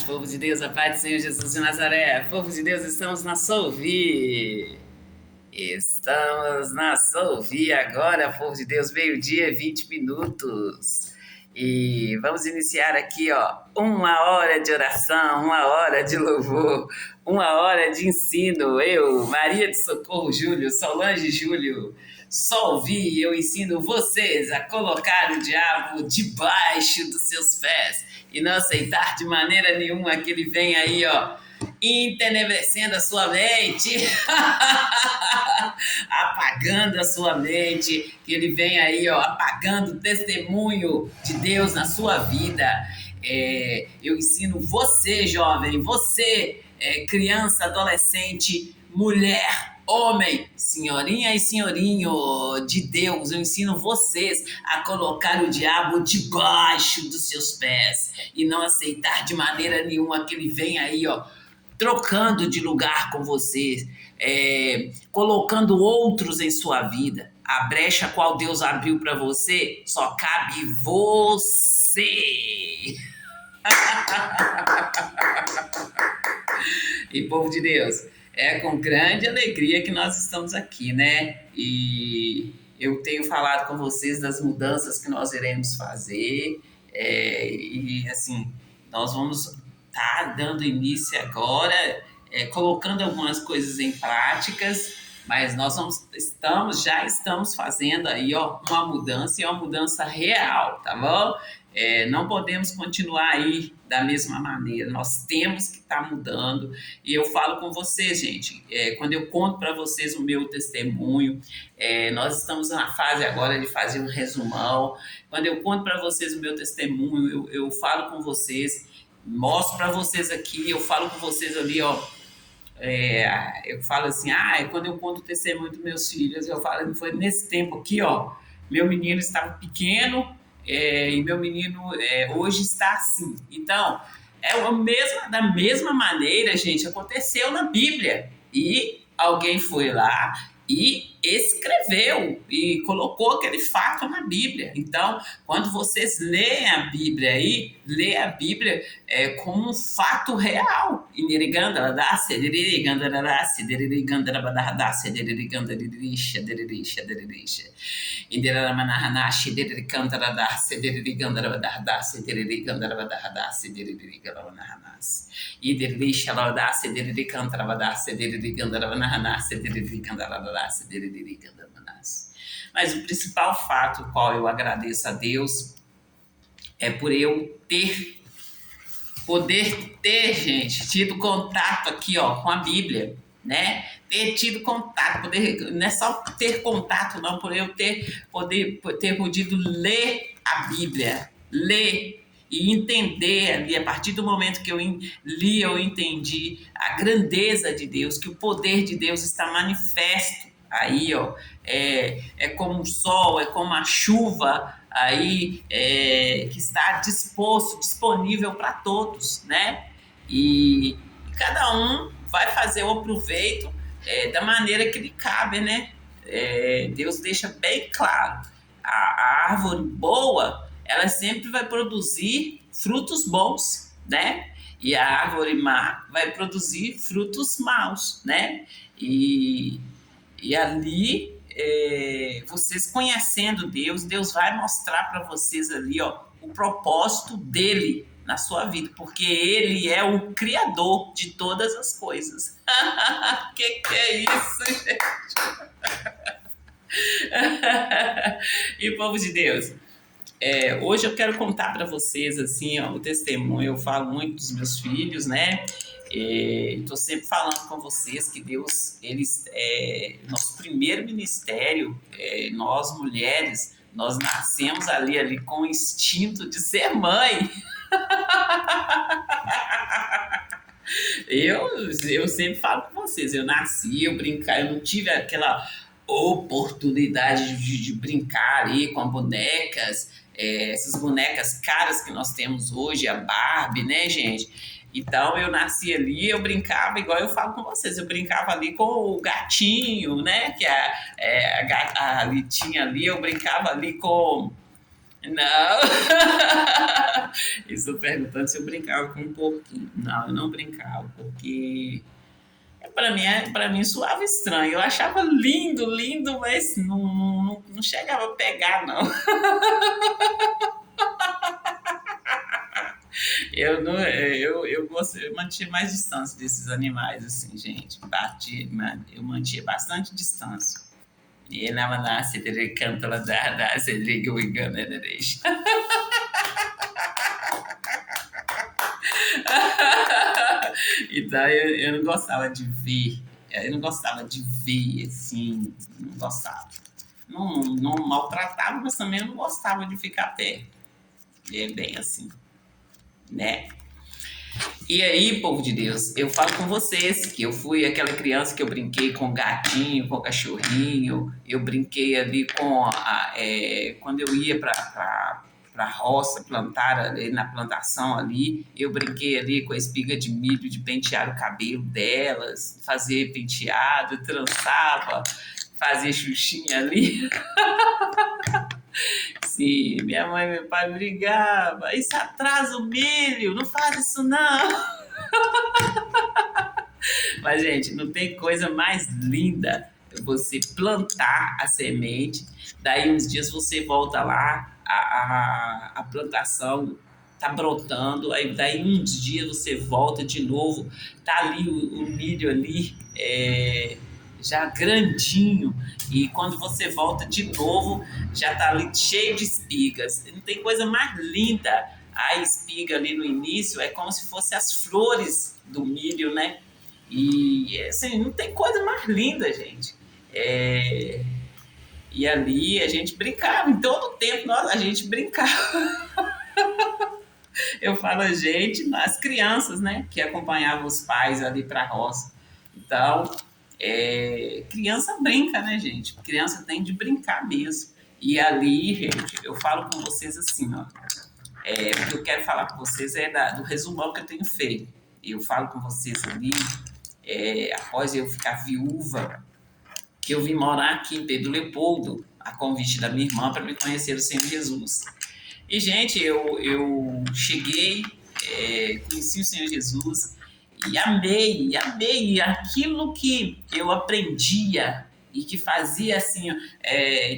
Povo de Deus, a paz do Senhor Jesus de Nazaré. Povo de Deus, estamos na Solvi. Estamos na Solvi agora, povo de Deus, meio-dia, 20 minutos. E vamos iniciar aqui, ó, 1 hora de oração, 1 hora de louvor, 1 hora de ensino. Eu, Maria de Socorro Júlio, Solange Júlio, Solvi, eu ensino vocês a colocar o diabo debaixo dos seus pés e não aceitar de maneira nenhuma que ele venha aí, ó, entenebrecendo a sua mente, apagando a sua mente, que ele vem aí, ó, apagando o testemunho de Deus na sua vida. Eu ensino você, jovem, você, criança, adolescente, mulher, homem, senhorinha e senhorinho de Deus, eu ensino vocês a colocar o diabo debaixo dos seus pés e não aceitar de maneira nenhuma que ele venha aí, ó, trocando de lugar com vocês, colocando outros em sua vida. A brecha qual Deus abriu para você só cabe você. E povo de Deus, é com grande alegria que nós estamos aqui, né? E eu tenho falado com vocês das mudanças que nós iremos fazer, e assim, nós vamos estar dando início agora, colocando algumas coisas em práticas, mas nós já estamos fazendo aí, ó, uma mudança, e uma mudança real, tá bom? Não podemos continuar aí da mesma maneira, nós temos que estar mudando. E eu falo com vocês, gente, quando eu conto para vocês o meu testemunho, nós estamos na fase agora de fazer um resumão. Quando eu conto para vocês o meu testemunho, eu falo com vocês, mostro para vocês aqui, eu falo com vocês ali, ó. Eu falo assim, quando eu conto o testemunho dos meus filhos, eu falo, foi nesse tempo aqui, ó, meu menino estava pequeno, e meu menino hoje está assim. Então, da mesma maneira, gente, aconteceu na Bíblia. E alguém foi lá e escreveu e colocou aquele fato na Bíblia. Então, quando vocês leem a Bíblia aí, lê a Bíblia como um fato real. Mas o principal fato, o qual eu agradeço a Deus, é por eu poder ter, gente, tido contato aqui, ó, com a Bíblia, né? Ter tido contato, não é só ter contato, não, por eu ter podido ler a Bíblia, ler e entender ali, a partir do momento que eu li, eu entendi a grandeza de Deus, que o poder de Deus está manifesto aí, ó, como o sol, é como a chuva aí, que está disponível para todos, né? E cada um vai fazer o proveito da maneira que lhe cabe, né? Deus deixa bem claro, a árvore boa, ela sempre vai produzir frutos bons, né? E a árvore má vai produzir frutos maus, né? E ali, vocês conhecendo Deus, Deus vai mostrar para vocês ali, ó, o propósito dele na sua vida, porque ele é o criador de todas as coisas. que é isso, gente? E povo de Deus, hoje eu quero contar para vocês assim, ó, o testemunho. Eu falo muito dos meus filhos, né? Estou sempre falando com vocês que Deus, nosso primeiro ministério, nós mulheres, nós nascemos ali com o instinto de ser mãe. Eu sempre falo com vocês, eu nasci, eu brincar, eu não tive aquela oportunidade de brincar ali com bonecas, essas bonecas caras que nós temos hoje, a Barbie, né, gente? Então eu nasci ali, eu brincava, igual eu falo com vocês, eu brincava ali com o gatinho, né? Que a Litinha ali, eu brincava ali com Não. Isso perguntando se eu brincava com um porquinho. Não, eu não brincava, porque para mim soava estranho. Eu achava lindo, lindo, mas não chegava a pegar, não. Eu mantinha mais distância desses animais, assim, gente. Eu mantinha bastante distância. E na manhã, ele canta lá da Cedric Wigan, né, deixa. Então eu não gostava de ver. Eu não gostava de ver, assim, não gostava. Não maltratava, mas também não gostava de ficar perto. É bem assim, né? E aí, povo de Deus, eu falo com vocês que eu fui aquela criança que eu brinquei com gatinho, com cachorrinho, eu brinquei ali quando eu ia para a roça plantar ali, na plantação ali, eu brinquei ali com a espiga de milho de pentear o cabelo delas, fazer penteado, trançava, fazia xuxinha ali. Sim, minha mãe e meu pai brigavam, isso atrasa o milho, não faz isso não. Mas, gente, não tem coisa mais linda você plantar a semente, daí uns dias você volta lá, a plantação tá brotando, aí daí uns dias você volta de novo, tá ali o milho ali, já grandinho, e quando você volta de novo, já tá ali cheio de espigas. Não tem coisa mais linda. A espiga ali no início é como se fossem as flores do milho, né? E assim, não tem coisa mais linda, gente. É, e ali a gente brincava, em todo o tempo a gente brincava. Eu falo a gente, as crianças, né, que acompanhavam os pais ali para a roça. Então, criança brinca, né, gente? Criança tem de brincar mesmo. E ali, gente, eu falo com vocês assim, ó. O que eu quero falar com vocês é do resumão que eu tenho feito. Eu falo com vocês ali, após eu ficar viúva, que eu vim morar aqui em Pedro Leopoldo, a convite da minha irmã para me conhecer o Senhor Jesus. E, gente, eu cheguei, conheci o Senhor Jesus e amei, amei aquilo que eu aprendia e que fazia assim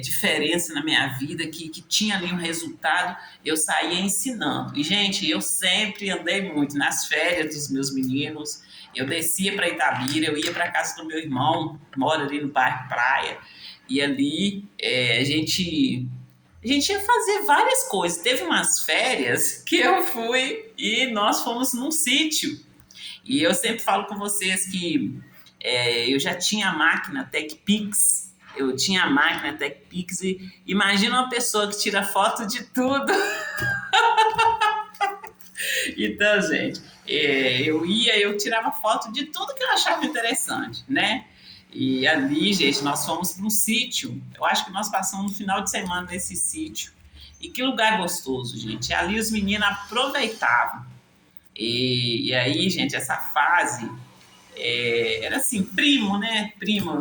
diferença na minha vida, que tinha ali um resultado, eu saía ensinando. E, gente, eu sempre andei muito nas férias dos meus meninos. Eu descia para Itabira, eu ia para casa do meu irmão, que mora ali no bairro Praia, e ali a gente ia fazer várias coisas. Teve umas férias que eu fui e nós fomos num sítio. E eu sempre falo com vocês que eu já tinha a máquina TechPix. Eu tinha a máquina TechPix e imagina uma pessoa que tira foto de tudo. Então, gente, eu tirava foto de tudo que eu achava interessante, né? E ali, gente, nós fomos para um sítio. Eu acho que nós passamos um final de semana nesse sítio. E que lugar gostoso, gente. Ali os meninos aproveitavam. E aí, gente, essa fase era assim, primo, né? Primo,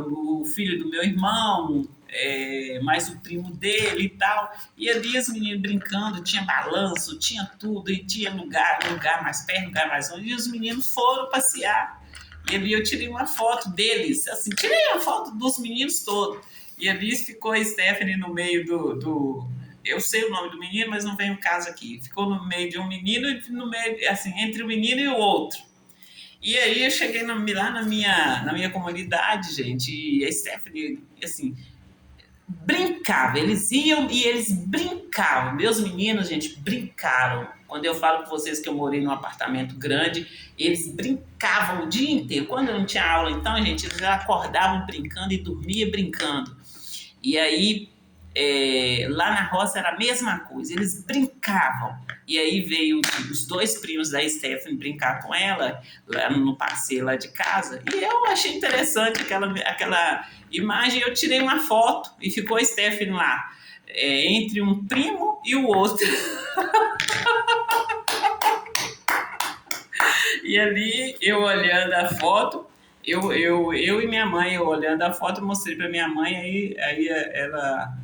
o filho do meu irmão, mais o primo dele e tal. E ali os meninos brincando, tinha balanço, tinha tudo, e tinha lugar mais perto, lugar mais longe. E os meninos foram passear. E ali eu tirei uma foto deles, assim, tirei a foto dos meninos todos. E ali ficou a Stephanie no meio do eu sei o nome do menino, mas não vem o caso aqui. Ficou no meio de um menino e no meio, assim, entre o menino e o outro. E aí eu cheguei lá na minha comunidade, gente, e a Stephanie, assim, brincava. Eles iam e eles brincavam. Meus meninos, gente, brincaram. Quando eu falo com vocês que eu morei num apartamento grande, eles brincavam o dia inteiro. Quando eu não tinha aula, então, gente, eles já acordavam brincando e dormia brincando. E aí, lá na roça era a mesma coisa, eles brincavam. E aí veio os dois primos da Stephanie brincar com ela, lá no passeio lá de casa, e eu achei interessante aquela imagem, eu tirei uma foto e ficou a Stephanie lá, entre um primo e o outro. E ali, eu olhando a foto, eu e minha mãe, eu olhando a foto, eu mostrei para minha mãe,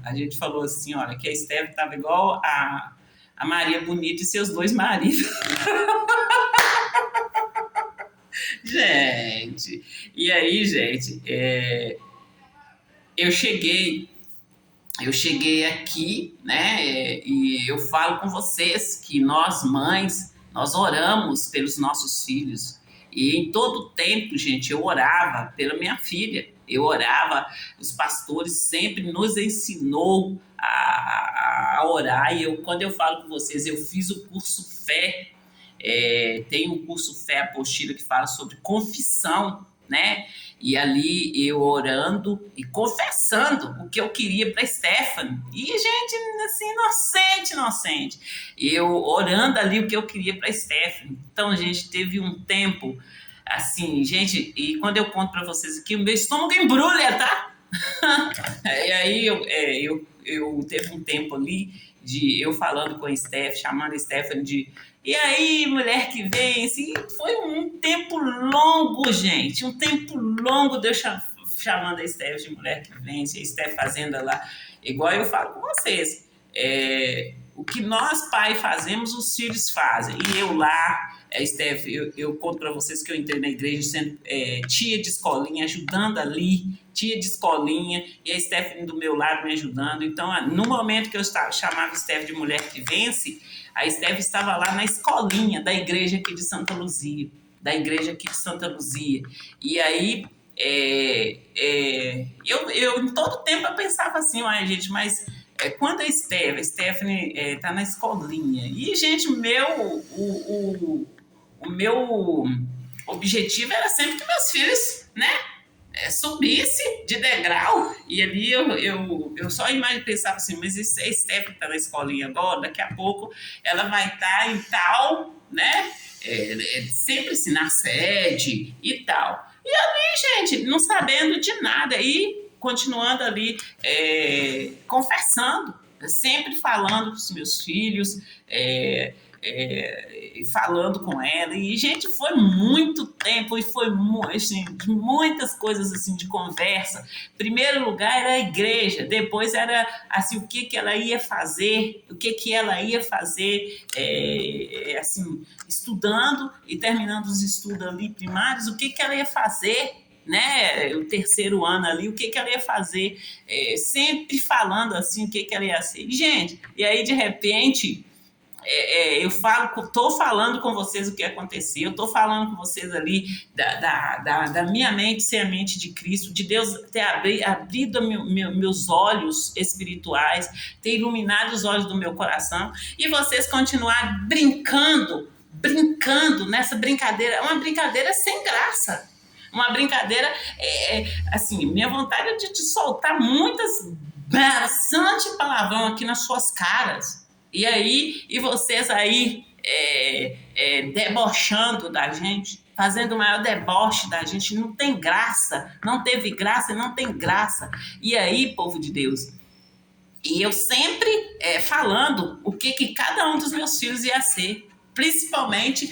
a gente falou assim, olha, que a Esther estava igual a Maria Bonita e seus dois maridos. Gente, e aí, gente, eu cheguei, eu cheguei aqui, né, e eu falo com vocês que nós mães, nós oramos pelos nossos filhos. E em todo tempo, gente, eu orava pela minha filha. Eu orava, os pastores sempre nos ensinou a orar. E quando eu falo com vocês, eu fiz o curso Fé. Tem um curso Fé Apostila que fala sobre confissão, né? E ali eu orando e confessando o que eu queria para Stephanie. E gente, assim, inocente, inocente. Eu orando ali o que eu queria para Stephanie. Então, gente, teve um tempo assim, gente, e quando eu conto para vocês aqui, o meu estômago embrulha, tá? E aí eu teve um tempo ali de eu falando com a Steph, chamando a Stephanie de e aí, mulher que vence, foi um tempo longo, gente, um tempo longo de eu chamando a Steph de mulher que vence, a Steph fazendo lá, igual eu falo com vocês, o que nós pais fazemos, os filhos fazem, e eu lá, Steph, eu conto para vocês que eu entrei na igreja sendo tia de escolinha, ajudando ali, tia de escolinha, e a Stephanie do meu lado me ajudando. Então, no momento que eu chamava a Steph de mulher que vence, a Steph estava lá na escolinha da igreja aqui de Santa Luzia, E aí, eu em todo tempo eu pensava assim, olha, gente, mas quando a Stephanie tá na escolinha, e, gente, o meu objetivo era sempre que meus filhos, né, subisse de degrau, e ali eu só pensava assim, mas se a Stephanie está na escolinha agora, daqui a pouco ela vai estar em tal, né, sempre assim, na sede e tal. E ali, gente, não sabendo de nada, e continuando ali, confessando, sempre falando para os meus filhos, falando com ela, e gente, foi muito tempo, e foi assim, muitas coisas assim de conversa. Primeiro lugar era a igreja, depois era assim, o que ela ia fazer, assim, estudando e terminando os estudos ali primários, o que ela ia fazer, né, o terceiro ano ali, o que ela ia fazer, sempre falando assim, o que ela ia ser. E, gente, e aí de repente estou falando com vocês o que aconteceu, estou falando com vocês ali da minha mente ser a mente de Cristo, de Deus ter abrido meus olhos espirituais, ter iluminado os olhos do meu coração, e vocês continuar brincando nessa brincadeira, uma brincadeira sem graça. Uma brincadeira, assim, minha vontade é de soltar bastante palavrão aqui nas suas caras. E aí, e vocês aí debochando da gente, fazendo o maior deboche da gente, não tem graça, não teve graça, não tem graça. E aí, povo de Deus, e eu sempre falando o que cada um dos meus filhos ia ser, principalmente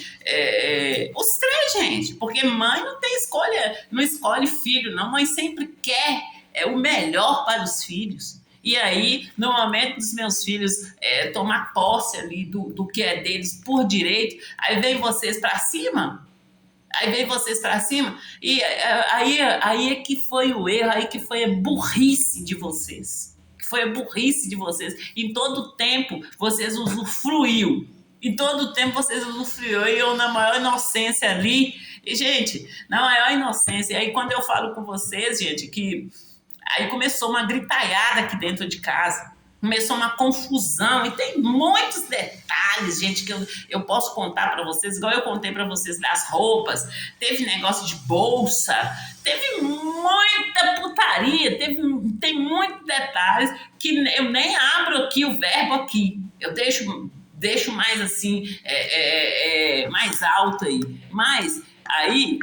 os três, gente, porque mãe não tem escolha, não escolhe filho, não, mãe sempre quer o melhor para os filhos. E aí, no momento dos meus filhos tomar posse ali do que é deles por direito, aí vem vocês para cima, e aí é que foi o erro, aí que foi a burrice de vocês. Foi a burrice de vocês. Em todo tempo, vocês usufruíam. Em todo tempo, vocês usufruíam. E eu, na maior inocência ali, e, gente, na maior inocência. E aí, quando eu falo com vocês, gente, que aí começou uma gritaiada aqui dentro de casa, começou uma confusão, e tem muitos detalhes, gente, que eu posso contar para vocês, igual eu contei para vocês das roupas, teve negócio de bolsa, teve muita putaria, tem muitos detalhes que eu nem abro aqui o verbo aqui, eu deixo mais assim, mais alto aí, mas aí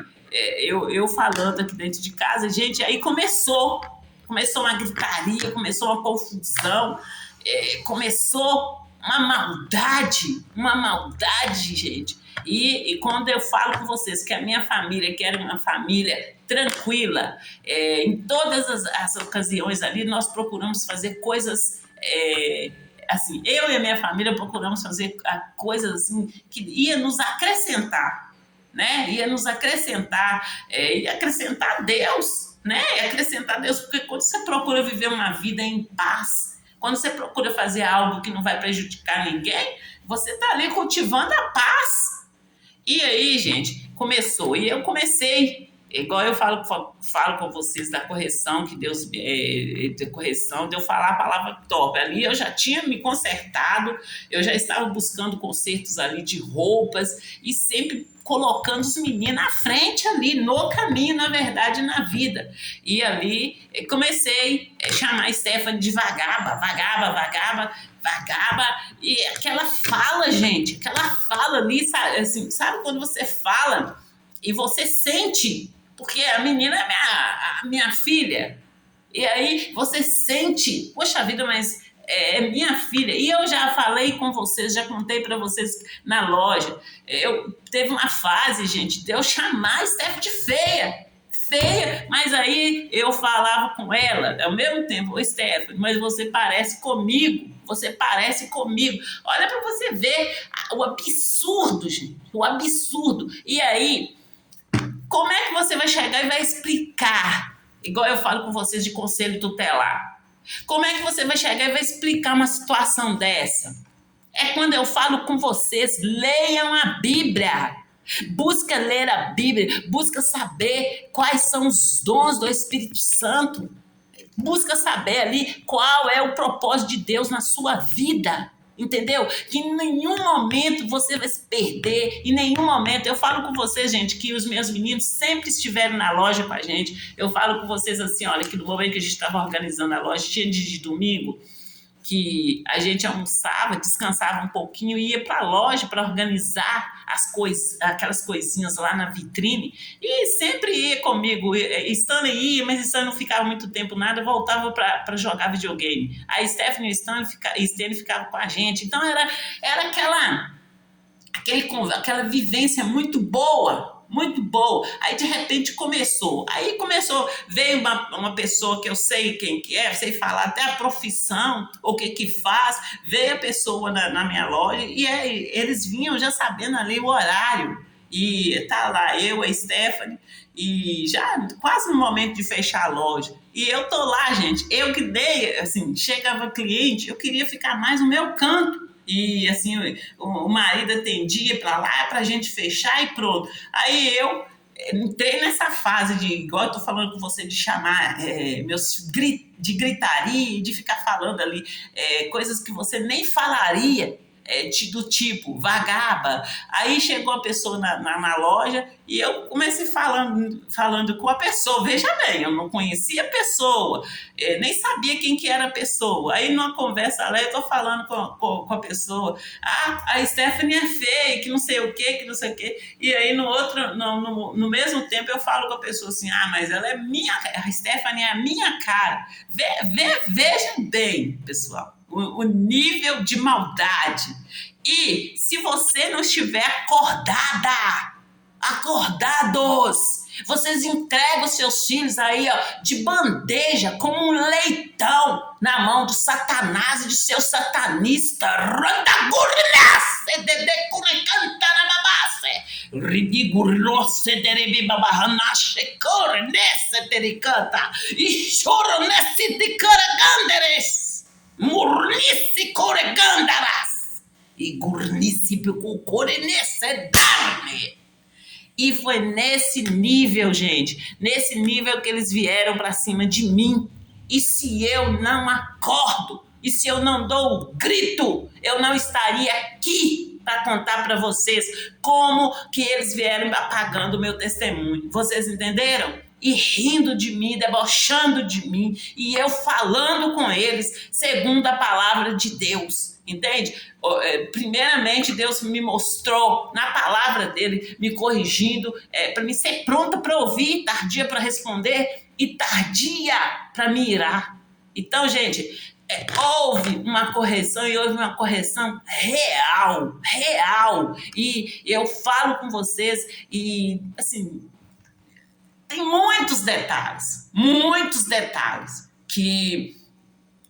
eu falando aqui dentro de casa, gente, aí começou uma gritaria, começou uma confusão, começou uma maldade, gente. E quando eu falo com vocês que a minha família, que era uma família tranquila, em todas as ocasiões ali, nós procuramos fazer coisas, assim, eu e a minha família procuramos fazer coisas assim, que ia nos acrescentar, né? Ia nos acrescentar, ia acrescentar Deus, né? Ia acrescentar Deus, porque quando você procura viver uma vida em paz, quando você procura fazer algo que não vai prejudicar ninguém, você está ali cultivando a paz. E aí, gente, começou. E eu comecei, igual eu falo com vocês da correção, que Deus, de correção, de eu falar a palavra top. Ali eu já tinha me consertado, eu já estava buscando consertos ali de roupas e sempre colocando os meninos à frente ali, no caminho, na verdade, na vida. E ali comecei a chamar a Stephanie de vagaba, e aquela fala, gente, aquela fala ali, sabe, assim, sabe quando você fala e você sente, porque a menina é a minha filha, e aí você sente, poxa vida, mas é minha filha. E eu já falei com vocês, já contei para vocês na loja, teve uma fase, gente, de eu chamar a Steph de feia, mas aí eu falava com ela ao mesmo tempo: ô Stephanie, mas você parece comigo, olha para você ver o absurdo, gente, o absurdo. E aí, como é que você vai chegar e vai explicar, igual eu falo com vocês de conselho tutelar, como é que você vai chegar e vai explicar uma situação dessa? É quando eu falo com vocês: leiam a Bíblia. Busca ler a Bíblia, busca saber quais são os dons do Espírito Santo, busca saber ali qual é o propósito de Deus na sua vida, entendeu? Que em nenhum momento você vai se perder, em nenhum momento. Eu falo com vocês, gente, que os meus meninos sempre estiveram na loja com a gente. Eu falo com vocês assim, olha, que no momento que a gente estava organizando a loja, tinha dia de domingo, que a gente almoçava, descansava um pouquinho e ia para a loja para organizar as coisas, aquelas coisinhas lá na vitrine, e sempre ia comigo. Stanley ia, mas Stanley não ficava muito tempo nada, voltava para jogar videogame. Aí Stephanie e Stanley ficavam com a gente. Então era aquela vivência muito boa. Aí de repente veio uma pessoa que eu sei quem que é, sei falar até a profissão, o que faz. Veio a pessoa na minha loja e eles vinham já sabendo ali o horário, e tá lá eu, a Stephanie, e já quase no momento de fechar a loja, e eu tô lá, gente, eu que dei, assim, chegava cliente, eu queria ficar mais no meu canto. E assim, o marido atendia para lá, para a gente fechar e pronto. Aí eu entrei nessa fase de, igual eu tô falando com você, de chamar de gritaria, de ficar falando ali coisas que você nem falaria, do tipo vagaba. Aí chegou a pessoa na loja e eu comecei falando com a pessoa. Veja bem, eu não conhecia a pessoa, nem sabia quem que era a pessoa. Aí numa conversa lá eu tô falando com a pessoa: a Stephanie é feia, que não sei o que, e aí no mesmo tempo eu falo com a pessoa assim: mas ela é a Stephanie é a minha cara. Vejam bem, pessoal, o nível de maldade. E se você não estiver acordados, vocês entregam os seus filhos aí, ó, de bandeja, como um leitão na mão do Satanás e de seu satanista. Murnice coregandaras e gurnice corenesse darme. E foi nesse nível, gente, nesse nível que eles vieram para cima de mim. E se eu não acordo, e se eu não dou o grito, eu não estaria aqui para contar para vocês como que eles vieram apagando o meu testemunho. Vocês entenderam? E rindo de mim, debochando de mim, e eu falando com eles segundo a palavra de Deus, entende? Primeiramente, Deus me mostrou na palavra dele, me corrigindo, para mim ser pronta para ouvir, tardia para responder e tardia para me irar. Então, gente, houve uma correção e houve uma correção real, real. E eu falo com vocês e, assim, tem muitos detalhes que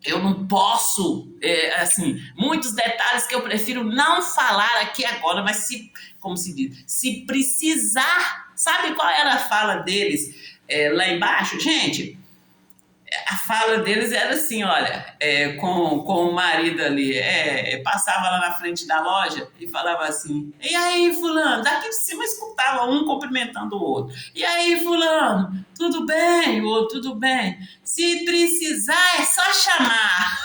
eu não posso, assim, muitos detalhes que eu prefiro não falar aqui agora, mas como se diz, se precisar, sabe qual era a fala deles lá embaixo? Gente, a fala deles era assim, olha, com o marido ali, passava lá na frente da loja e falava assim, e aí, fulano? Daqui de cima escutava um cumprimentando o outro. E aí, fulano? Tudo bem? O outro, tudo bem. Se precisar, é só chamar.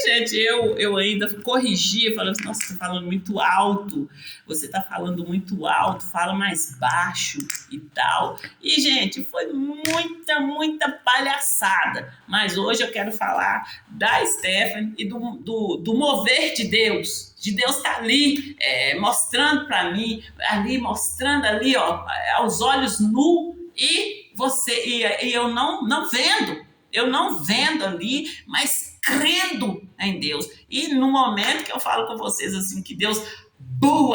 Gente, eu ainda corrigia, falava assim, nossa, você tá falando muito alto, você tá falando muito alto, fala mais baixo e tal. E, gente, foi muita palhaçada. Mas hoje eu quero falar da Stephanie e do mover de Deus. De Deus tá ali, mostrando para mim, ali, mostrando ali, ó, aos olhos nu, e eu não vendo. Eu não vendo ali, mas crendo em Deus. E no momento que eu falo com vocês assim, que Deus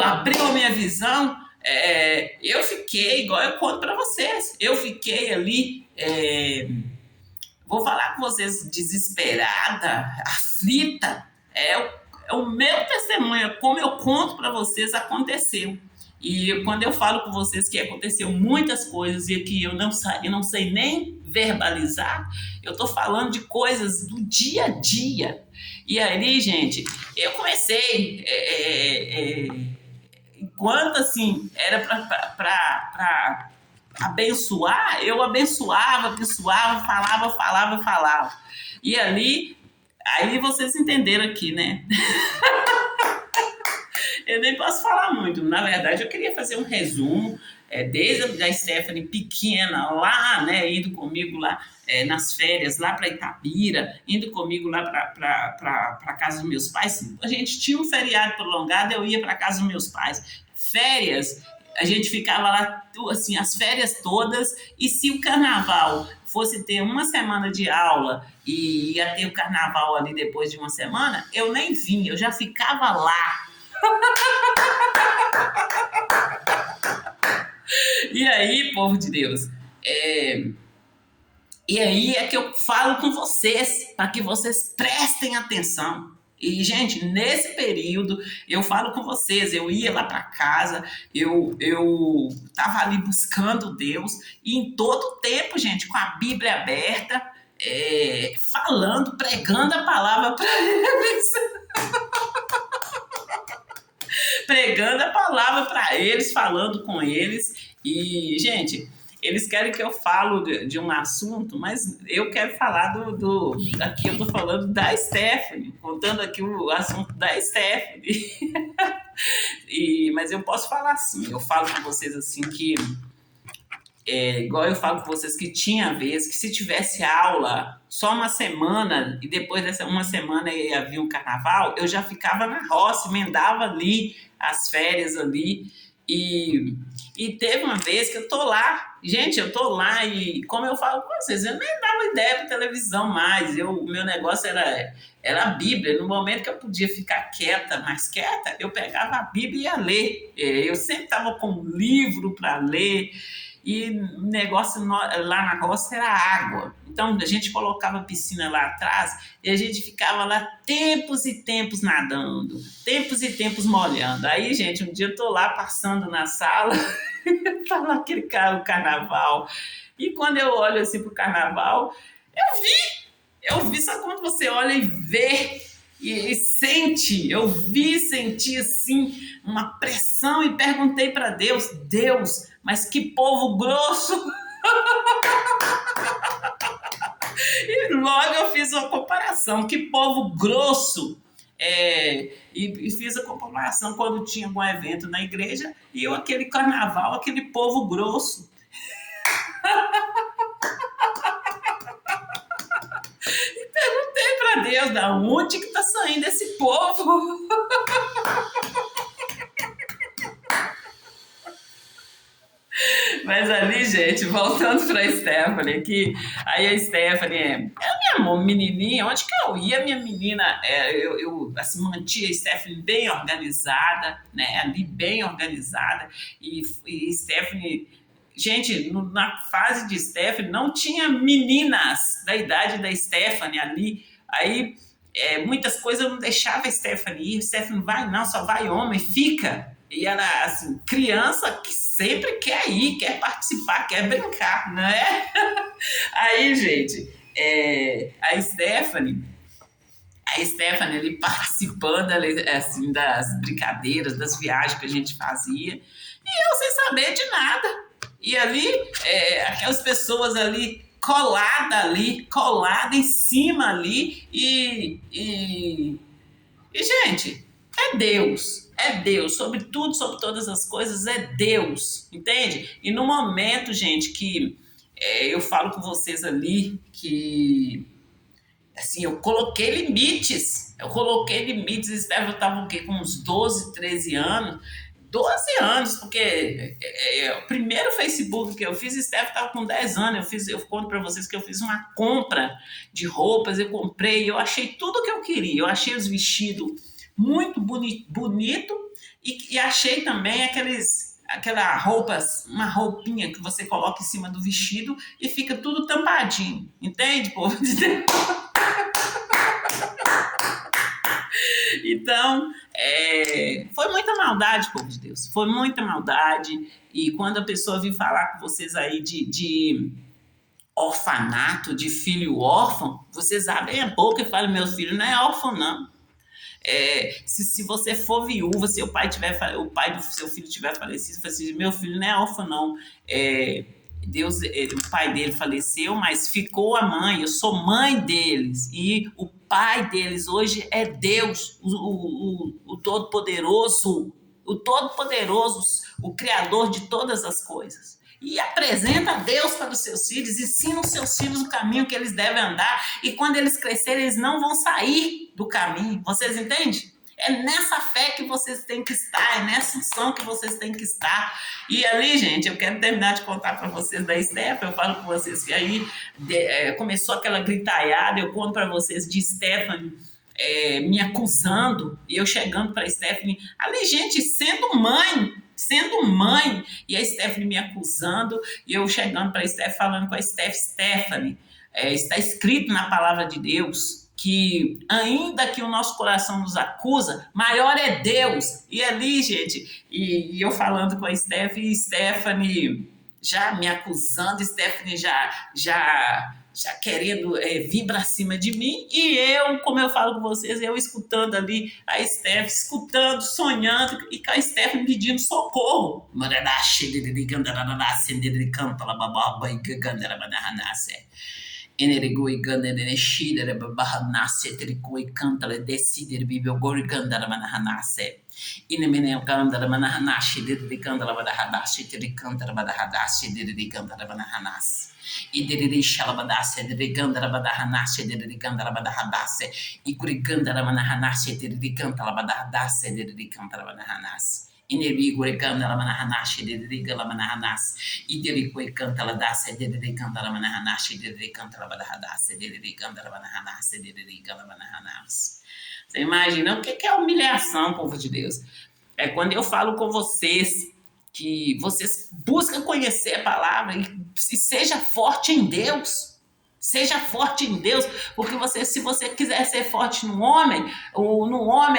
abriu a minha visão, eu fiquei, igual eu conto para vocês, eu fiquei ali, vou falar com vocês, desesperada, aflita. É o meu testemunho, como eu conto para vocês, aconteceu. E quando eu falo com vocês que aconteceu muitas coisas e que eu não sei nem verbalizar, eu tô falando de coisas do dia a dia. E aí, gente, eu comecei, enquanto assim, era para abençoar, eu abençoava, falava. E ali, aí vocês entenderam aqui, né? Eu nem posso falar muito. Na verdade, eu queria fazer um resumo, desde a Stephanie pequena, lá, né, indo comigo lá nas férias, lá para Itabira, indo comigo lá para casa dos meus pais. A gente tinha um feriado prolongado, eu ia para casa dos meus pais. Férias, a gente ficava lá, assim, as férias todas, e se o carnaval fosse ter uma semana de aula e ia ter o carnaval ali depois de uma semana, eu nem vinha, eu já ficava lá. E aí, povo de Deus, e aí é que eu falo com vocês, para que vocês prestem atenção. E, gente, nesse período, eu falo com vocês, eu ia lá para casa, eu tava ali buscando Deus, e em todo tempo, gente, com a Bíblia aberta, falando, pregando a palavra para eles. Pregando a palavra para eles, falando com eles. E, gente, eles querem que eu falo de um assunto, mas eu quero falar aqui eu tô falando da Stephanie, contando aqui o assunto da Stephanie. Mas eu posso falar assim, eu falo com vocês assim que, igual eu falo com vocês que tinha vez que se tivesse aula só uma semana e depois dessa uma semana ia vir um carnaval, eu já ficava na roça, emendava ali as férias ali. E teve uma vez que eu tô lá, gente, eu tô lá e, como eu falo com vocês, eu nem dava ideia para televisão mais, o meu negócio era a Bíblia. No momento que eu podia ficar mais quieta, eu pegava a Bíblia e ia ler. Eu sempre estava com um livro para ler. E o negócio lá na roça era água. Então a gente colocava a piscina lá atrás e a gente ficava lá tempos e tempos nadando, tempos e tempos molhando. Aí, gente, um dia eu tô lá passando na sala, tá lá aquele o carnaval. E quando eu olho assim pro carnaval, eu vi, só quando você olha e vê e sente, eu vi, senti assim uma pressão e perguntei para Deus, mas que povo grosso! E logo eu fiz uma comparação, que povo grosso! E fiz a comparação quando tinha algum evento na igreja e aquele carnaval, aquele povo grosso. E perguntei para Deus, da onde que tá saindo esse povo? Mas ali, gente, voltando para a Stephanie aqui, aí a Stephanie, minha amor, menininha, onde que eu ia, minha menina? Eu assim, mantinha a Stephanie bem organizada, né? Ali bem organizada, e Stephanie. Gente, na fase de Stephanie, não tinha meninas da idade da Stephanie ali. Aí, muitas coisas eu não deixava a Stephanie ir. Stephanie vai, não, só vai homem, fica. E ela, assim, criança que sempre quer ir, quer participar, quer brincar, não é? Aí, gente, a Stephanie ali participando ali, assim, das brincadeiras, das viagens que a gente fazia, e eu sem saber de nada. E ali, aquelas pessoas ali colada em cima ali, e gente, é Deus, sobre tudo, sobre todas as coisas, é Deus, entende? E no momento, gente, que eu falo com vocês ali, que assim, eu coloquei limites, Estevão estava o quê? Com uns 12, 13 anos, 12 anos, porque o primeiro Facebook que eu fiz, Estevão estava com 10 anos, eu conto para vocês que eu fiz uma compra de roupas, eu comprei, eu achei tudo o que eu queria, eu achei os vestidos muito bonito e achei também aquela roupa, uma roupinha que você coloca em cima do vestido e fica tudo tampadinho, entende, povo de Deus? Então, foi muita maldade, povo de Deus. Foi muita maldade. E quando a pessoa vir falar com vocês aí de orfanato, de filho órfão, vocês abrem a boca e falam: meu filho não é órfão, não. Se você for viúva, se o pai do seu filho tiver falecido, você assim, meu filho não é órfão, não. O pai dele faleceu, mas ficou a mãe, eu sou mãe deles, e o pai deles hoje é Deus, o Todo-Poderoso, o Criador de todas as coisas. E apresenta a Deus para os seus filhos, ensina os seus filhos o caminho que eles devem andar, e quando eles crescerem, eles não vão sair do caminho. Vocês entendem? É nessa fé que vocês têm que estar, é nessa unção que vocês têm que estar. E ali, gente, eu quero terminar de contar para vocês da Stephanie. Eu falo com vocês que aí começou aquela gritaiada, eu conto para vocês de Stephanie me acusando, e eu chegando para Stephanie, ali, gente, sendo mãe, e a Stephanie me acusando, e eu chegando para a Stephanie, falando com a Stephanie, está escrito na palavra de Deus que ainda que o nosso coração nos acusa, maior é Deus. E ali, gente, e eu falando com a Stephanie já me acusando, Stephanie já querendo vir para cima de mim, e eu, como eu falo com vocês, eu escutando ali a Stephanie, escutando, sonhando, e com a Stephanie pedindo socorro. Energoi gandere shidere bahanase tricoi cantale decidere bibio gori gandara manahanase inemene gandara manahanashi de gandara badahadashi de gandara badahadashi de gandara manahanas idere shalabadase de gandara badahanashi de gandara badahadase ikuri gandara manahanasi de gandara badahadase de gandara manahanas Inebigure canta la manahanashi de la manahanas. Iderique canta la dace de canta la manahanashi de canta la badahadace de canta la manahanashi de canta la manahanas. Você imagina o que é humilhação, povo de Deus? É quando eu falo com vocês que vocês buscam conhecer a palavra e seja forte em Deus. Seja forte em Deus, porque se você quiser ser forte no homem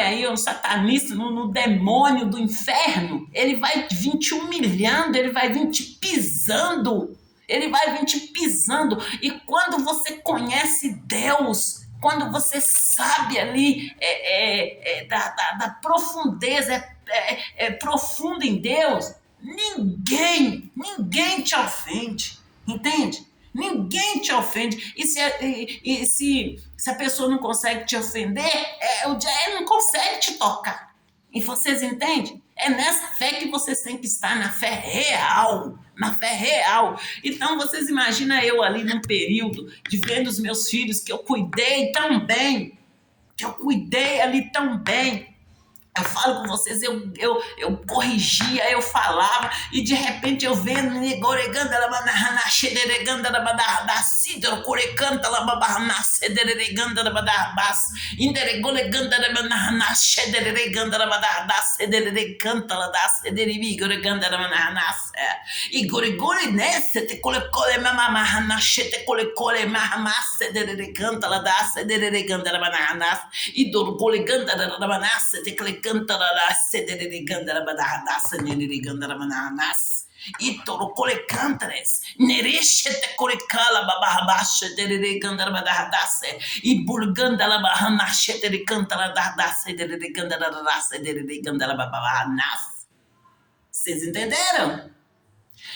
aí, no satanista, no demônio do inferno, ele vai vir te humilhando, ele vai vir te pisando, e quando você conhece Deus, quando você sabe ali da profundeza, profundo em Deus, ninguém te ofende, entende? Ninguém te ofende. E se a pessoa não consegue te ofender, o diabo não consegue te tocar. E vocês entendem? É nessa fé que vocês têm que estar, na fé real. Então, vocês imaginam eu ali num período de vendo os meus filhos que eu cuidei ali tão bem. Eu falo com vocês, eu corrigia, eu falava, e de repente eu vendo e gorigori nesse te cole mamahana te cole mahamase de canta la da se de ganda la bananas e do cole ganda la bananas te canta la se de ganda la bananas ne ganda la bananas e toro cole cantares neresce te cole cala babahabashe de ganda la bananas e bulganda la bahana te de canta la da se de ganda la raça de ganda la babahanas. Vocês entenderam?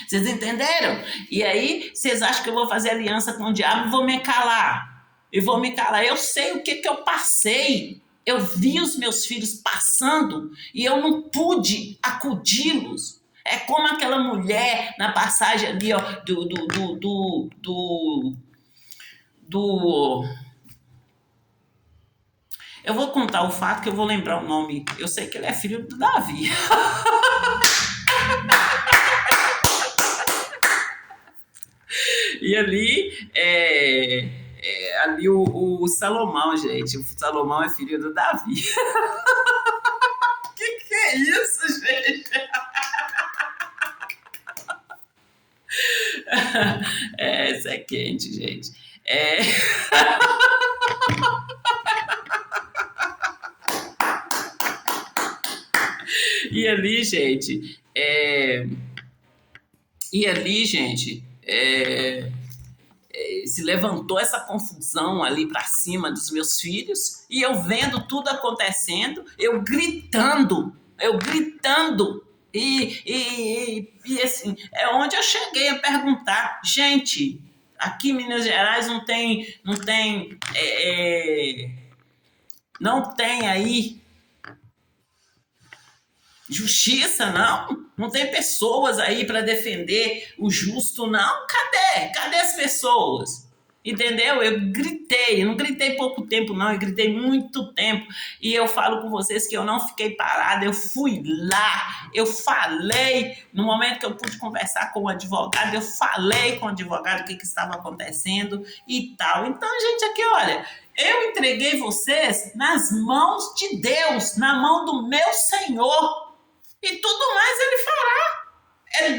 Vocês entenderam? E aí, vocês acham que eu vou fazer aliança com o diabo e vou me calar? E vou me calar. Eu sei o que eu passei. Eu vi os meus filhos passando e eu não pude acudi-los. É como aquela mulher na passagem ali, ó, Eu vou contar o fato que eu vou lembrar o nome. Eu sei que ele é filho do Davi. E ali, ali o Salomão, gente. O Salomão é filho do Davi. Que é isso, gente? Isso é quente, gente. E ali, gente, se levantou essa confusão ali para cima dos meus filhos e eu vendo tudo acontecendo, eu gritando e assim, é onde eu cheguei a perguntar, gente, aqui em Minas Gerais não tem aí justiça, não tem pessoas aí para defender o justo, não. Cadê as pessoas? Entendeu? Eu gritei, não gritei pouco tempo, não, eu gritei muito tempo. E eu falo com vocês que eu não fiquei parada, eu fui lá, eu falei, no momento que eu pude conversar com o advogado, eu falei com o advogado o que estava acontecendo e tal. Então, gente, aqui, olha, eu entreguei vocês nas mãos de Deus, na mão do meu Senhor, e tudo mais Ele fará. É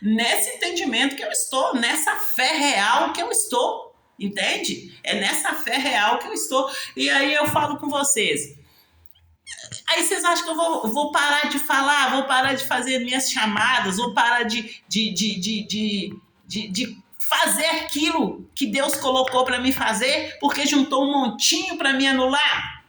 nesse entendimento que eu estou, nessa fé real que eu estou, entende? É nessa fé real que eu estou. E aí eu falo com vocês. Aí vocês acham que eu vou parar de falar, vou parar de fazer minhas chamadas, vou parar de fazer aquilo que Deus colocou para me fazer, porque juntou um montinho para me anular?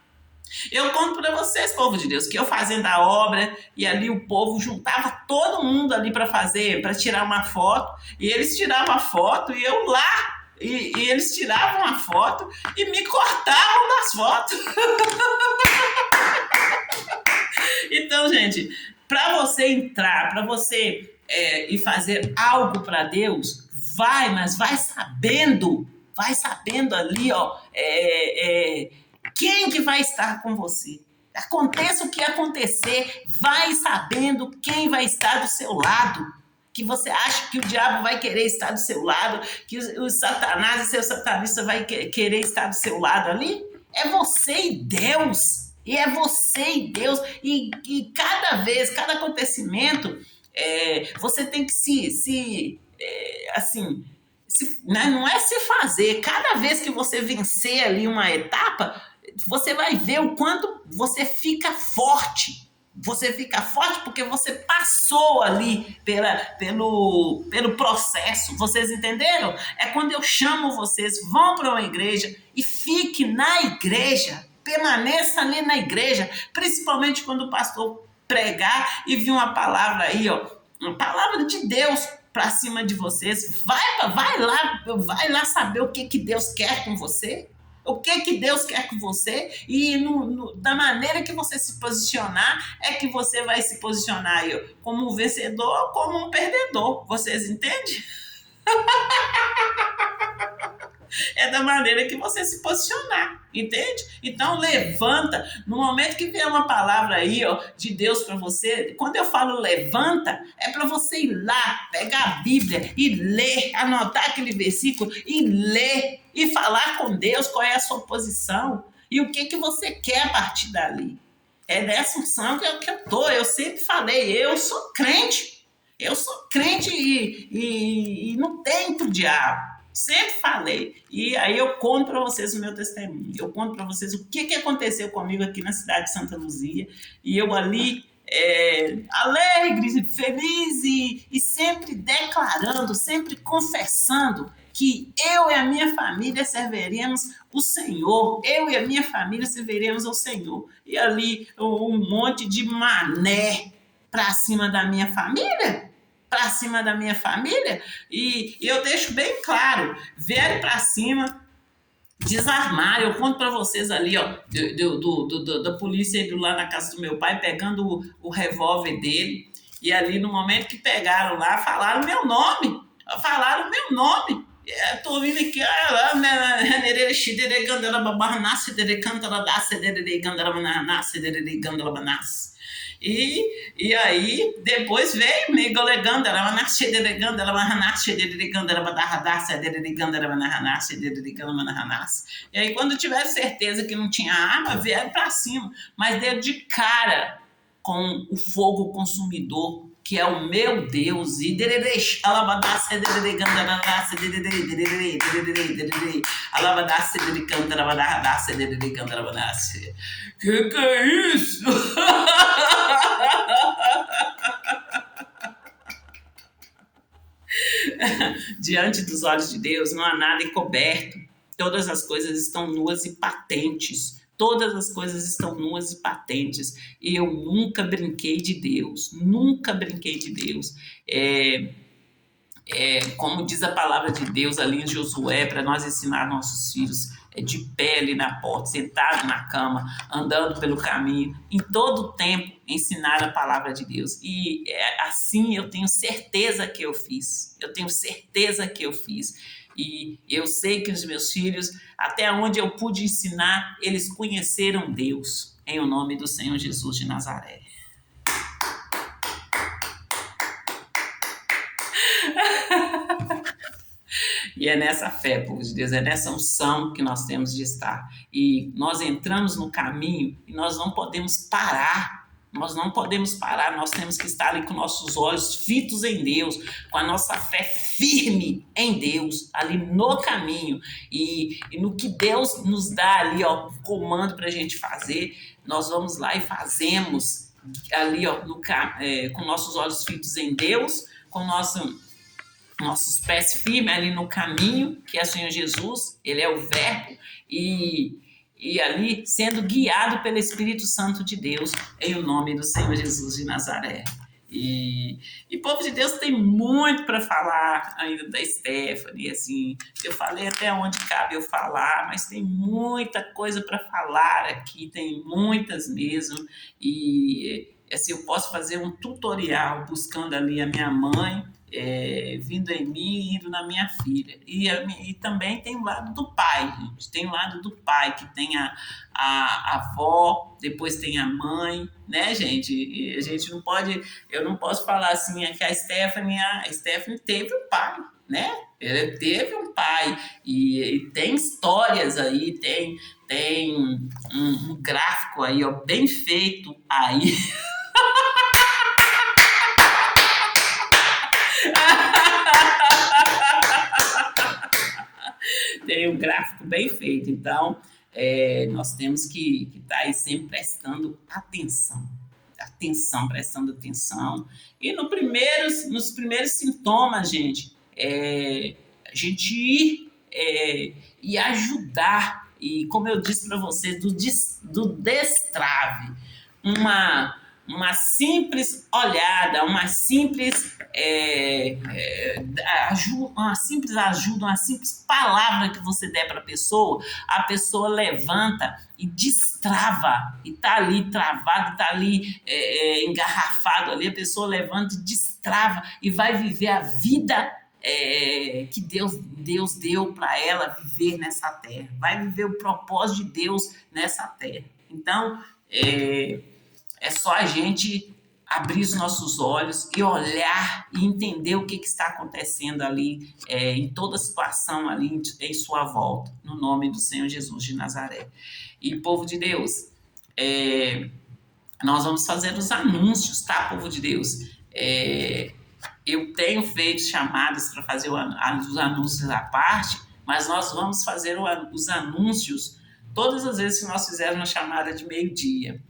Eu conto para vocês, povo de Deus, que eu fazendo a obra e ali o povo juntava todo mundo ali para fazer, para tirar uma foto, e eles tiravam a foto e eu lá, e eles tiravam a foto e me cortavam das fotos. Então, gente, para você entrar, para você ir fazer algo para Deus, mas vai sabendo ali, ó, quem que vai estar com você. Aconteça o que acontecer, vai sabendo quem vai estar do seu lado. Que você acha que o diabo vai querer estar do seu lado, que o Satanás e seu satanista vai querer estar do seu lado ali? É você e Deus. E é você e Deus. E cada acontecimento, você tem que né? Não é se fazer. Cada vez que você vencer ali uma etapa, você vai ver o quanto você fica forte. Você fica forte porque você passou ali pelo processo. Vocês entenderam? É quando eu chamo vocês, vão para uma igreja e fique na igreja. Permaneça ali na igreja. Principalmente quando o pastor pregar e vir uma palavra aí, ó, uma palavra de Deus para cima de vocês. Vai lá saber o que Deus quer com você. O que Deus quer com você, e da maneira que você se posicionar, é que você vai se posicionar aí, como um vencedor ou como um perdedor. Vocês entendem? É da maneira que você se posicionar, entende? Então levanta, no momento que vier uma palavra aí, ó, de Deus para você, quando eu falo levanta, é para você ir lá, pegar a Bíblia e ler, anotar aquele versículo e ler e falar com Deus qual é a sua posição e o que você quer a partir dali. É dessa unção que eu tô. Eu sempre falei, eu sou crente. Eu sou crente e não tem pro diabo. Sempre falei. E aí eu conto para vocês o meu testemunho. Eu conto para vocês o que aconteceu comigo aqui na cidade de Santa Luzia. E eu ali, alegre, feliz e sempre declarando, sempre confessando que eu e a minha família serviremos o Senhor. Eu e a minha família serviremos ao Senhor. E ali um monte de mané para cima da minha família. Para cima da minha família, e eu deixo bem claro, vieram para cima, desarmaram, eu conto para vocês ali, ó, da polícia indo lá na casa do meu pai, pegando o revólver dele, e ali no momento que pegaram lá, falaram meu nome, tô ouvindo aqui, e aí, depois veio me golegando, ela nasce delegando, ela nasce delegando, ela barradaça, delegando, ela nasce delegando, ela nasce. E aí, quando tiver certeza que não tinha arma, vieram para cima, mas deu de cara com o fogo consumidor, que é o meu Deus, e alabadaça, delegando, ela nasce alabadaça, delegando, ela nasce delegando, ela nasce. Que é isso? Diante dos olhos de Deus não há nada encoberto. Todas as coisas estão nuas e patentes. Todas as coisas estão nuas e patentes. E eu nunca brinquei de Deus. Nunca brinquei de Deus. Como diz a palavra de Deus ali em Josué, para nós ensinar nossos filhos, de pé ali na porta, sentado na cama, andando pelo caminho, em todo o tempo ensinar a palavra de Deus. E assim eu tenho certeza que eu fiz. E eu sei que os meus filhos, até onde eu pude ensinar, eles conheceram Deus, em o nome do Senhor Jesus de Nazaré. E é nessa fé, povo de Deus, é nessa unção que nós temos de estar. E nós entramos no caminho e nós não podemos parar. Nós temos que estar ali com nossos olhos fitos em Deus, com a nossa fé firme em Deus, ali no caminho. E no que Deus nos dá ali, ó, um comando para a gente fazer, nós vamos lá e fazemos ali, ó, com nossos olhos fitos em Deus, com nossos pés firmes ali no caminho, que é o Senhor Jesus, Ele é o Verbo, e ali sendo guiado pelo Espírito Santo de Deus, em o nome do Senhor Jesus de Nazaré. E povo de Deus, tem muito para falar ainda da Stephanie, assim, eu falei até onde cabe eu falar, mas tem muita coisa para falar aqui, tem muitas mesmo, e assim, eu posso fazer um tutorial buscando ali a minha mãe, vindo em mim e indo na minha filha. E também tem o lado do pai, gente. Tem o lado do pai, que tem a avó, depois tem a mãe, né, gente? E a gente não pode... Eu não posso falar assim, que a Stephanie teve um pai, né? Ela teve um pai. E tem histórias aí, tem um gráfico aí, ó, bem feito aí. Tem um gráfico bem feito, então nós temos que estar aí sempre prestando atenção, prestando atenção. E nos primeiros sintomas, gente, a gente ir e ajudar, e como eu disse para vocês, do destrave, uma simples olhada, uma simples ajuda, uma simples palavra que você der para a pessoa levanta e destrava, e tá ali travado, tá ali engarrafado ali, a pessoa levanta e destrava e vai viver a vida que Deus deu para ela viver nessa terra, vai viver o propósito de Deus nessa terra. Então, é só a gente abrir os nossos olhos e olhar e entender o que está acontecendo ali, em toda situação ali em sua volta, no nome do Senhor Jesus de Nazaré. E, povo de Deus, nós vamos fazer os anúncios, tá, povo de Deus? Eu tenho feito chamadas para fazer os anúncios à parte, mas nós vamos fazer os anúncios todas as vezes que nós fizermos uma chamada de meio-dia.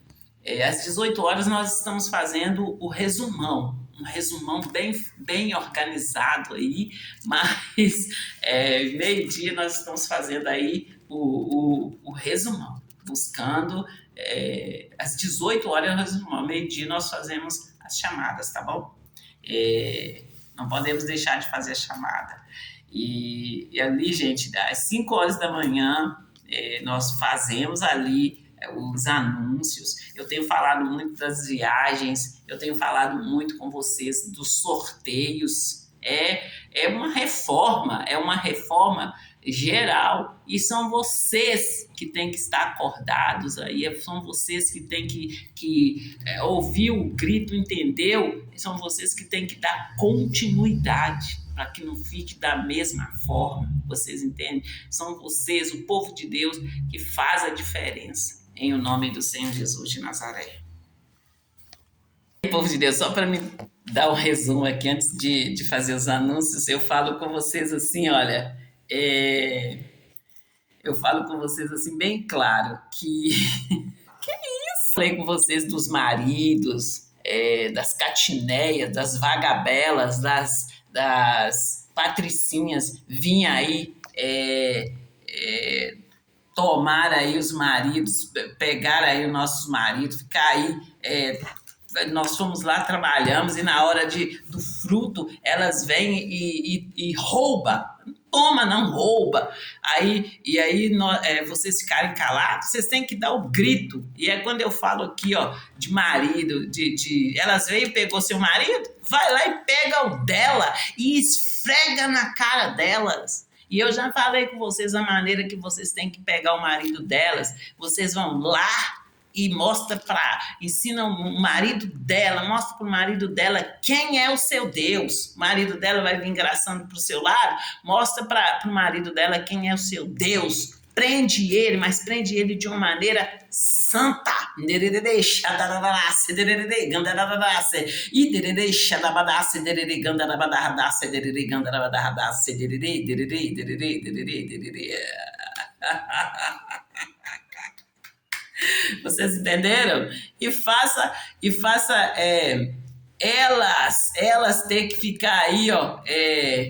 Às 18 horas nós estamos fazendo o resumão, um resumão bem organizado aí, mas meio-dia nós estamos fazendo aí o resumão, buscando às 18 horas o resumão, meio-dia nós fazemos as chamadas, tá bom? Não podemos deixar de fazer a chamada. E ali, gente, às 5 horas da manhã, nós fazemos ali os anúncios. Eu tenho falado muito das viagens, eu tenho falado muito com vocês dos sorteios. É uma reforma geral, e são vocês que têm que estar acordados aí, são vocês que têm que ouvir o grito, entendeu? São vocês que têm que dar continuidade para que não fique da mesma forma, vocês entendem? São vocês, o povo de Deus, que faz a diferença, em o nome do Senhor Jesus de Nazaré. Povo de Deus, só para me dar um resumo aqui antes de fazer os anúncios, eu falo com vocês assim, olha, eu falo com vocês assim bem claro que isso? Falei com vocês dos maridos, das catineias, das vagabelas, das patricinhas, vinha aí tomar aí os maridos, pegar aí os nossos maridos, ficar aí, nós fomos lá, trabalhamos, e na hora do fruto, elas vêm e roubam. Toma, não rouba. E aí vocês ficarem calados, vocês têm que dar o grito. E é quando eu falo aqui, ó, de marido, elas veio e pegou seu marido, vai lá e pega o dela e esfrega na cara delas. E eu já falei com vocês a maneira que vocês têm que pegar o marido delas. Vocês vão lá e ensina o marido dela, mostra para o marido dela quem é o seu Deus. O marido dela vai vir engraçando para o seu lado, mostra para o marido dela quem é o seu Deus. Prende ele, mas prende ele de uma maneira santa. Vocês entenderam? E faça elas ter que ficar aí, ó,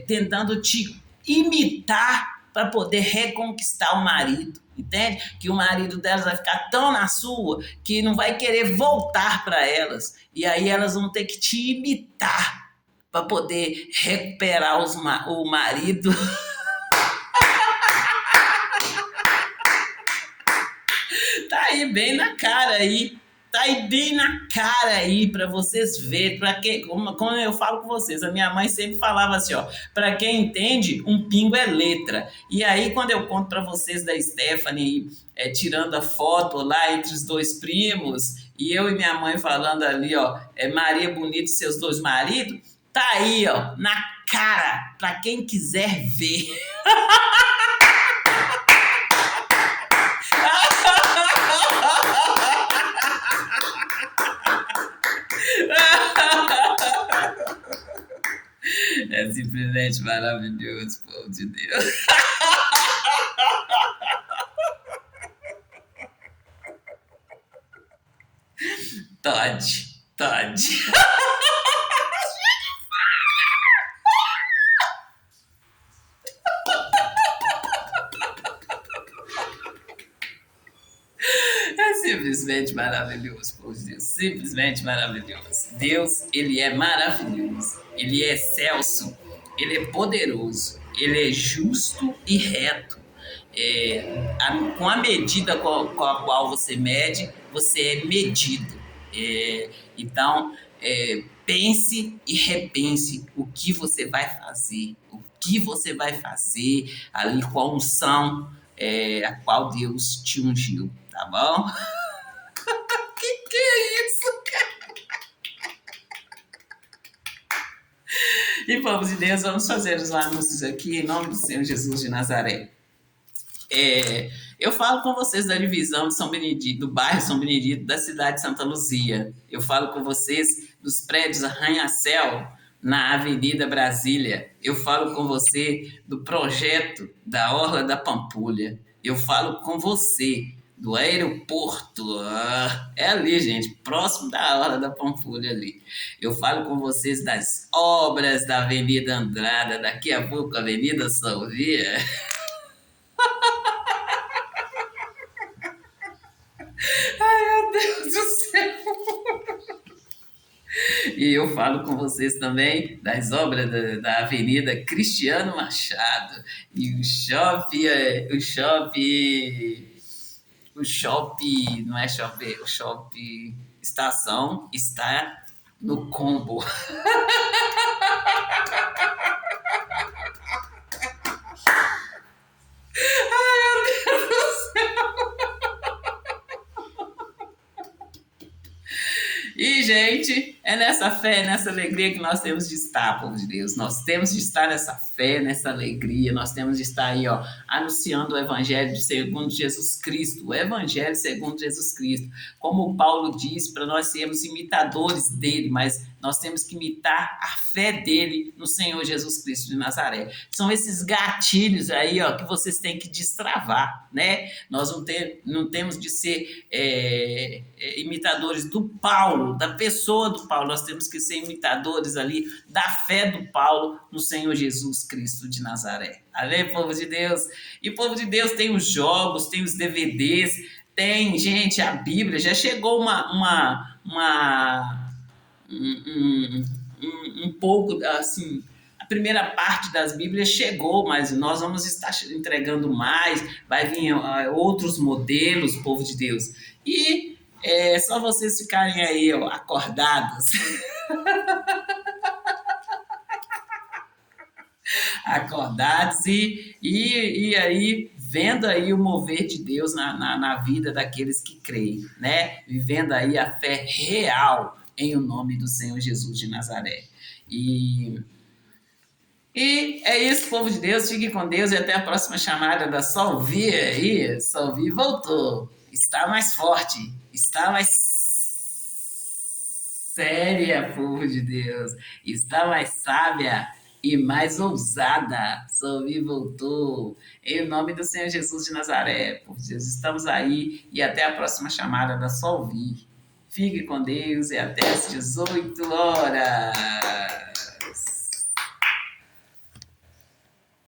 tentando te imitar para poder reconquistar o marido, entende? Que o marido delas vai ficar tão na sua que não vai querer voltar para elas, e aí elas vão ter que te imitar para poder recuperar o marido. Tá aí bem na cara aí. Tá aí bem na cara aí para vocês verem, como eu falo com vocês, a minha mãe sempre falava assim, ó, para quem entende, um pingo é letra. E aí quando eu conto para vocês da Stephanie tirando a foto lá entre os dois primos, e eu e minha mãe falando ali, ó, Maria Bonita e seus dois maridos, tá aí, ó, na cara, para quem quiser ver. É simplesmente maravilhoso, povo de Deus. Todd. É simplesmente maravilhoso, povo de Deus. Simplesmente maravilhoso. Deus, ele é maravilhoso. Ele é excelso. Ele é poderoso. Ele é justo e reto. Com a medida com a qual você mede, você é medido. Então, pense e repense o que você vai fazer. O que você vai fazer ali com a unção a qual Deus te ungiu, tá bom? Que é isso? E povo de Deus, vamos fazer os anúncios aqui em nome do Senhor Jesus de Nazaré. Eu falo com vocês da divisão de São Benedito, do bairro São Benedito, da cidade de Santa Luzia. Eu falo com vocês dos prédios Arranha-Céu, na Avenida Brasília. Eu falo com você do projeto da Orla da Pampulha. Eu falo com você do aeroporto. É ali, gente, próximo da Orla da Pampulha ali. Eu falo com vocês das obras da Avenida Andrada, daqui a pouco Avenida Salvia. Ai, meu Deus do céu! E eu falo com vocês também das obras da Avenida Cristiano Machado. E não é shopping, o shopping estação está no combo. E, gente, é nessa fé, nessa alegria que nós temos de estar, povo de Deus. Nós temos de estar nessa fé, nessa alegria. Nós temos de estar aí, ó, anunciando o Evangelho segundo Jesus Cristo. O Evangelho segundo Jesus Cristo. Como Paulo diz, para nós sermos imitadores dele, mas nós temos que imitar a fé dele no Senhor Jesus Cristo de Nazaré. São esses gatilhos aí, ó, que vocês têm que destravar, né? Nós não temos de ser imitadores do Paulo, da pessoa do Paulo. Nós temos que ser imitadores ali da fé do Paulo no Senhor Jesus Cristo de Nazaré. Amém, povo de Deus? E povo de Deus tem os jogos, tem os DVDs, tem, gente, a Bíblia. Já chegou um pouco, assim, a primeira parte das Bíblias chegou, mas nós vamos estar entregando mais, vai vir outros modelos, povo de Deus. E é só vocês ficarem aí, ó, acordados. Acordados e aí vendo aí o mover de Deus na vida daqueles que creem, né? Vivendo aí a fé real em o nome do Senhor Jesus de Nazaré. E é isso, povo de Deus. Fique com Deus e até a próxima chamada da Salvi aí. Salvi voltou. Está mais forte. Está mais séria, povo de Deus. Está mais sábia e mais ousada. Salvi voltou. Em nome do Senhor Jesus de Nazaré, povo de Deus. Estamos aí e até a próxima chamada da Salvi. Fique com Deus e até às 18 horas.